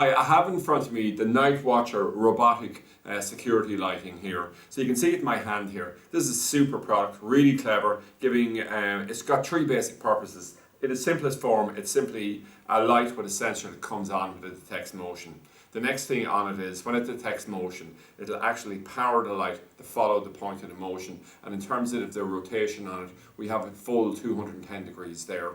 I have in front of me the Night Watcher robotic security lighting here. So you can see it in my hand here. This is a super product, really clever, giving, it's got three basic purposes. In its simplest form, it's simply a light with a sensor that comes on when it detects motion. The next thing on it is when it detects motion, it'll actually power the light to follow the point of the motion. And in terms of the rotation on it, we have a full 210 degrees there.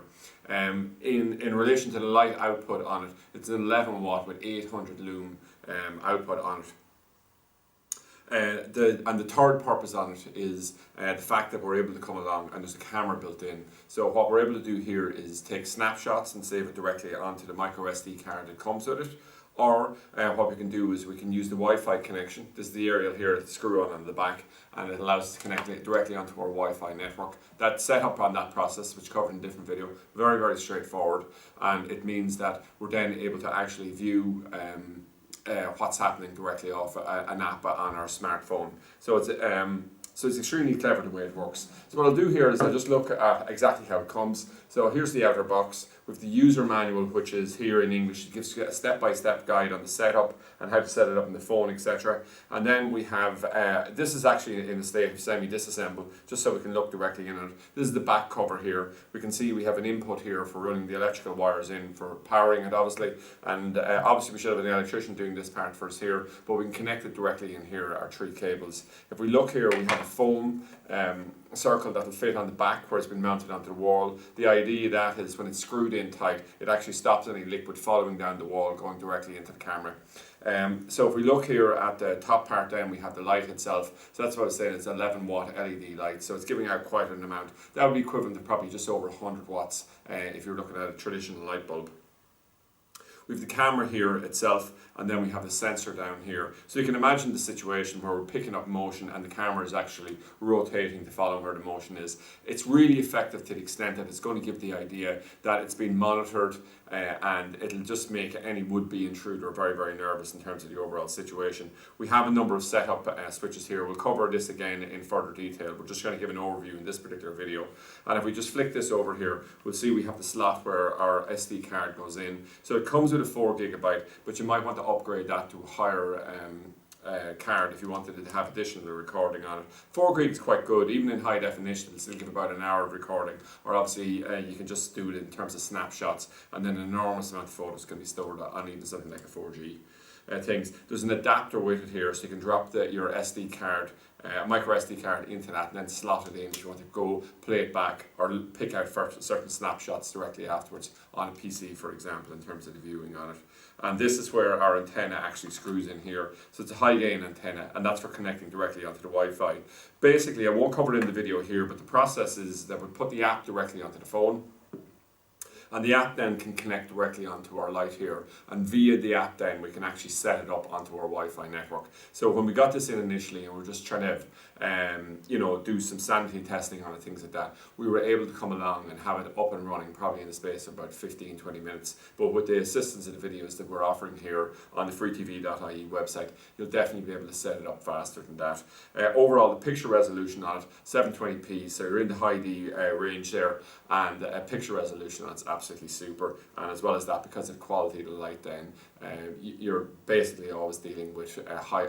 In relation to the light output on it, it's an 11 watt with 800 lumen output on it. And the third purpose on it is the fact that we're able to come along and there's a camera built in. So what we're able to do here is take snapshots and save it directly onto the micro SD card that comes with it. Or what we can do is we can use the Wi-Fi connection. This is the aerial here, the screw on the back, and it allows us to connect it directly onto our Wi-Fi network. That's set up on that process, which covered in a different video. Very, very straightforward, and it means that we're then able to actually view what's happening directly off an app on our smartphone. So it's extremely clever the way it works. So what I'll do here is I'll just look at exactly how it comes. So here's the outer box with the user manual, which is here in English. It gives you a step-by-step guide on the setup and how to set it up on the phone, etc. And then we have, this is actually in a state of semi-disassemble, just so we can look directly in it. This is the back cover here. We can see we have an input here for running the electrical wires in for powering it, obviously. And obviously we should have an electrician doing this part for us here, but we can connect it directly in here, our three cables. If we look here, we have a foam circle that will fit on the back where it's been mounted onto the wall. The idea of that is when it's screwed in tight, it actually stops any liquid following down the wall going directly into the camera. So if we look here at the top part, then we have the light itself. So that's what I was saying, it's 11 watt LED light, so it's giving out quite an amount. That would be equivalent to probably just over 100 watts if you're looking at a traditional light bulb. We have the camera here itself, and then we have the sensor down here. So you can imagine the situation where we're picking up motion and the camera is actually rotating to follow where the motion is. It's really effective to the extent that it's going to give the idea that it's been monitored, and it'll just make any would-be intruder very, very nervous in terms of the overall situation. We have a number of setup switches here. We'll cover this again in further detail. We're just going to give an overview in this particular video. And if we just flick this over here, we'll see we have the slot where our SD card goes in. So it comes with a 4 GB, but you might want to upgrade that to a higher card if you wanted to have additional recording on it. 4 gig is quite good, even in high definition. It'll still give about an hour of recording, or obviously you can just do it in terms of snapshots, and then an enormous amount of photos can be stored on even something like a 4G. Things. There's an adapter with it here, so you can drop your SD card, micro SD card into that and then slot it in if you want to go play it back or pick out certain snapshots directly afterwards on a PC, for example, in terms of the viewing on it. And this is where our antenna actually screws in here. So it's a high gain antenna, and that's for connecting directly onto the Wi-Fi. Basically, I won't cover it in the video here, but the process is that we put the app directly onto the phone. And the app then can connect directly onto our light here, and via the app then we can actually set it up onto our Wi-Fi network. So when we got this in initially and we were just trying to do some sanity testing on it, things like that, we were able to come along and have it up and running probably in the space of about 15-20 minutes. But with the assistance of the videos that we're offering here on the freetv.ie website, you'll definitely be able to set it up faster than that. Overall, the picture resolution on it, 720p, so you're in the high D range there, and picture resolution that's absolutely super. And as well as that, because of the quality of the light then, you're basically always dealing with a high,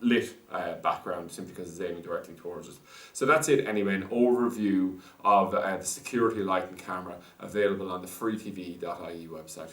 lit background simply because it's aiming directly towards it. So that's it anyway, an overview of the security light and camera available on the freetv.ie website.